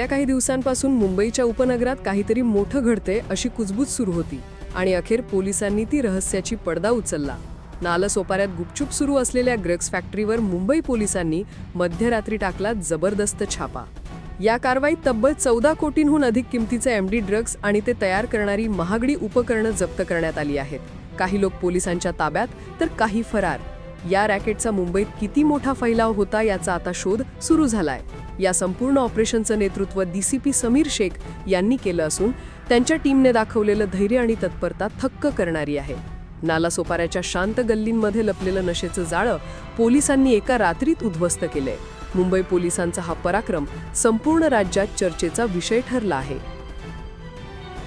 गेल्या काही दिवसांपासून मुंबईच्या उपनगरात काहीतरी मोठं घडते अशी कुजबूज सुरू होती आणि अखेर पोलिसांनी ती रहस्याची पडदा उचलला। नालसोपाऱ्यात गुपचूप सुरू असलेल्या ड्रग्स फॅक्टरीवर मुंबई पोलिसांनी मध्यरात्री टाकला जबरदस्त छापा। या कारवाईत तब्बल 14 कोटींहून अधिक किमतीचे एमडी ड्रग्स आणि ते तयार करणारी महागडी उपकरणं जप्त करण्यात आली आहेत। काही लोक पोलिसांच्या ताब्यात तर काही फरार। या रॅकेटचा मुंबईत किती मोठा फैलाव होता याचा आता शोध सुरू झालाय। या संपूर्ण ऑपरेशनचं नेतृत्व डीसीपी समीर शेख यांनी केलं असून त्यांच्या टीमने दाखवलेलं धैर्य आणि तत्परता थक्क करणारी आहे। नालासोपाऱ्याच्या शांत गल्लींमध्ये लपलेलं नशेचं जाळं पोलिसांनी एका रात्रीत उद्ध्वस्त केलंय। मुंबई पोलिसांचा हा पराक्रम संपूर्ण राज्यात चर्चेचा विषय ठरला आहे।